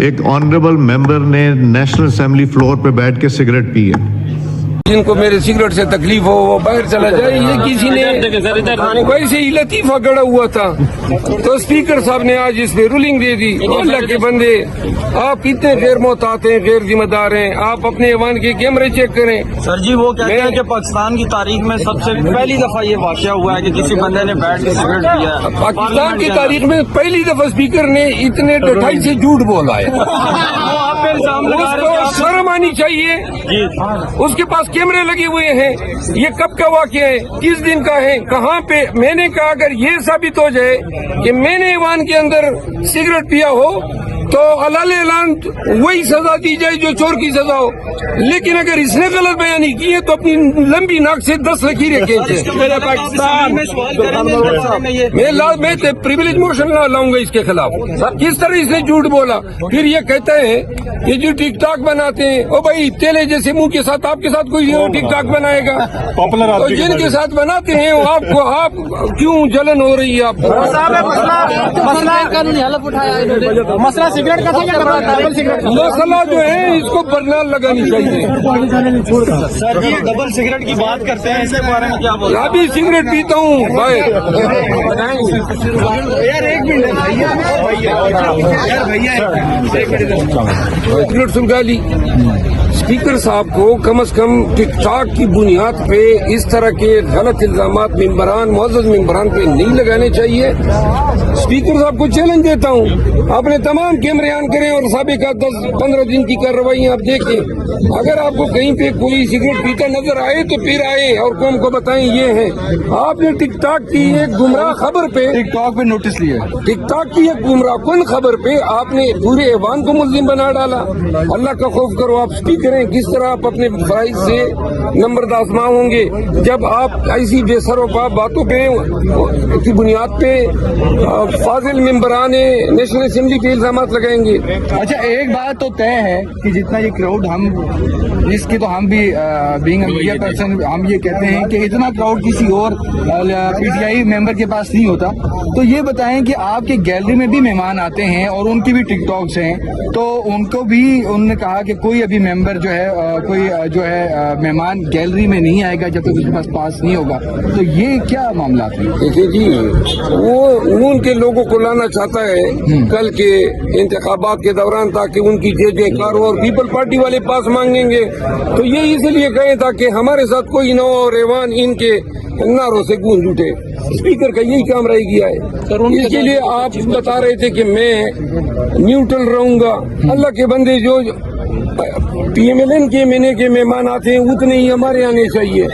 ایک آنریبل ممبر نے national assembly floor پہ بیٹھ کے سگریٹ پی ہے. جن کو میرے سگریٹ سے تکلیف ہو وہ باہر چلا جائے. یہ کسی نے ویسے ہی لطیفہ گڑا ہوا تھا تو اسپیکر صاحب نے آج اس پہ رولنگ دے دی. اللہ کے بندے آپ اتنے غیر محتاط ہیں, غیر ذمہ دار ہیں. آپ اپنے ایوان کے کیمرے چیک کریں. سر جی وہ کہتے ہیں کہ پاکستان کی تاریخ میں سب سے پہلی دفعہ یہ واقعہ ہوا ہے کہ کسی بندے نے بیٹھ کے سگریٹ پیا ہے. پاکستان کی تاریخ میں پہلی دفعہ اسپیکر نے اتنے ڈٹائی سے جھوٹ بولا ہے. شرم آنی چاہیے. اس کے پاس کیمرے لگے ہوئے ہیں. یہ کب کا واقعہ ہے, کس دن کا ہے, کہاں پہ؟ میں نے کہا اگر یہ ثابت ہو جائے کہ میں نے ایوان کے اندر سگریٹ پیا ہو تو علال اعلان وہی سزا دی جائے جو چور کی سزا ہو. لیکن اگر اس نے غلط بیانی کی ہے تو اپنی لمبی ناک سے 10 لکیریں کھینچے. میں پریویلیج موشن لاؤں گا اس کے خلاف. کس طرح اس نے جھوٹ بولا. پھر یہ کہتا ہے کہ جو ٹک ٹاک بناتے ہیں, او بھائی تیلے جیسے منہ کے ساتھ آپ کے ساتھ کوئی ٹک ٹاک بنائے گا؟ تو جن کے ساتھ بناتے ہیں آپ کیوں جلن ہو رہی ہے آپ کو؟ مسئلہ سگریٹ کا تھا, مسئلہ جو ہے اس کو برنال لگانی چاہیے. سر جی ڈبل سگریٹ کی بات کرتے ہیں, اس کے بارے میں کیا بولیں؟ ابھی سگریٹ پیتا ہوں بھائی. سگریٹ سلگا لی. اسپیکر صاحب کو کم از کم ٹک ٹاک کی بنیاد پہ اس طرح کے غلط الزامات معزز ممبران پہ نہیں لگانے چاہیے. اسپیکر صاحب کو چیلنج دیتا ہوں, اپنے تمام کیمرے آن کریں اور سابقہ 10-15 دن کی کارروائیاں آپ دیکھیں. اگر آپ کو کہیں پہ کوئی سگریٹ پیتا نظر آئے تو پھر آئے اور قوم کو بتائیں یہ ہے. آپ نے ٹک ٹاک کی ایک گمراہ خبر پہ ٹک ٹاک پہ نوٹس لیا, ٹک ٹاک کی ایک گمراہ کن خبر پہ آپ نے پورے ایوان کو ملزم بنا ڈالا. اللہ کا خوف کرو. آپ اسپیکر ہیں, کس طرح آپ اپنے فرائض سے نمبرداز ماں ہوں گے جب آپ ایسی بے سر و پا باتوں پہ کی بنیاد پہ فاضل ممبران نیشنل اسمبلی پہ الزامات لگائیں گے. اچھا ایک بات تو طے ہے کہ جتنا یہ کراؤڈ اس کی تو ہم بھی بینگ اے میڈیا پرسن ہم یہ کہتے ہیں کہ اتنا کراؤڈ کسی اور پی ٹی آئی ممبر کے پاس نہیں ہوتا. تو یہ بتائیں کہ آپ کے گیلری میں بھی مہمان آتے ہیں اور ان کی بھی ٹک ٹاکس ہیں, تو ان کو بھی انہوں نے کہا کہ کوئی ابھی ممبر جو ہے کوئی جو ہے مہمان گیلری میں نہیں آئے گا جب تک اس کے پاس پاس نہیں ہوگا. تو یہ کیا معاملات ہیں؟ دیکھیے جی, وہ ان کے لوگوں کو لانا چاہتا ہے کل کے انتخابات کے دوران تاکہ ان کی جے کار ہو, اور پیپل پارٹی والے پاس مانگیں گے. تو یہ اس لیے کہیں تاکہ ہمارے ساتھ کوئی نہ ہو اور ایوان ان کے نعروں سے گونج اٹھے. اسپیکر کا یہی کام رہ گیا ہے. اس کے لیے آپ بتا رہے تھے کہ میں نیوٹرل رہوں گا. اللہ کے بندے جو پی ایم ایل این کے مہینے کے مہمان آتے ہیں اتنے ہی ہمارے آنے چاہیے.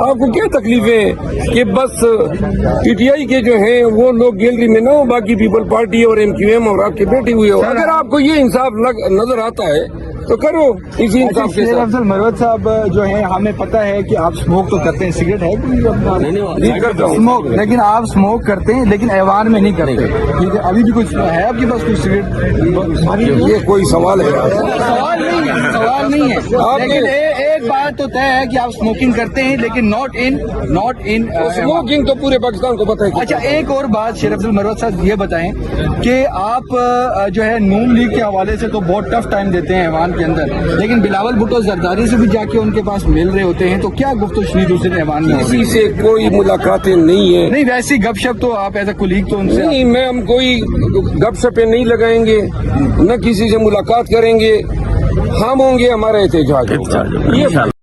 آپ کو کیا تکلیفیں ہیں کہ بس پی ٹی آئی کے جو ہیں وہ لوگ گیلری میں نہ ہو, باقی پیپل پارٹی اور ایم کیو ایم اور آپ کے بیٹھے ہوئے ہو. اگر آپ کو یہ انصاف نظر آتا ہے تو کرو اسی انصاف کے ساتھ. افضل مروت صاحب جو ہیں, ہمیں پتہ ہے کہ آپ اسموک تو کرتے ہیں, سگریٹ ہے نہیں کرتا ہوں اسموک, لیکن آپ اسموک کرتے ہیں لیکن ایوان میں نہیں کرتے. ٹھیک ہے, ابھی بھی کچھ ہے آپ کے پاس کوئی سگریٹ؟ یہ کوئی سوال ہے؟ سوال نہیں ہے. لیکن ایک بات تو طے ہے کہ آپ اسموکنگ کرتے ہیں لیکن ناٹ ان اسموکنگ تو پورے پاکستان کو پتہ ہے. اچھا ایک اور بات شیر افضل مروت صاحب یہ بتائیں کہ آپ جو ہے نون لیگ کے حوالے سے تو بہت ٹف ٹائم دیتے ہیں ایوان کے اندر, لیکن بلاول بھٹو زرداری سے بھی جا کے ان کے پاس مل رہے ہوتے ہیں, تو کیا گفت و شنید دوسرے ایوان میں؟ کسی سے کوئی ملاقاتیں نہیں ہیں. نہیں ویسی گپ شپ تو آپ ایز اے کولیگ تو ان سے نہیں, میں ہم کوئی گپ شپیں نہیں لگائیں گے, نہ کسی سے ملاقات کریں گے. ہم ہوں گے ہمارا احتجاج.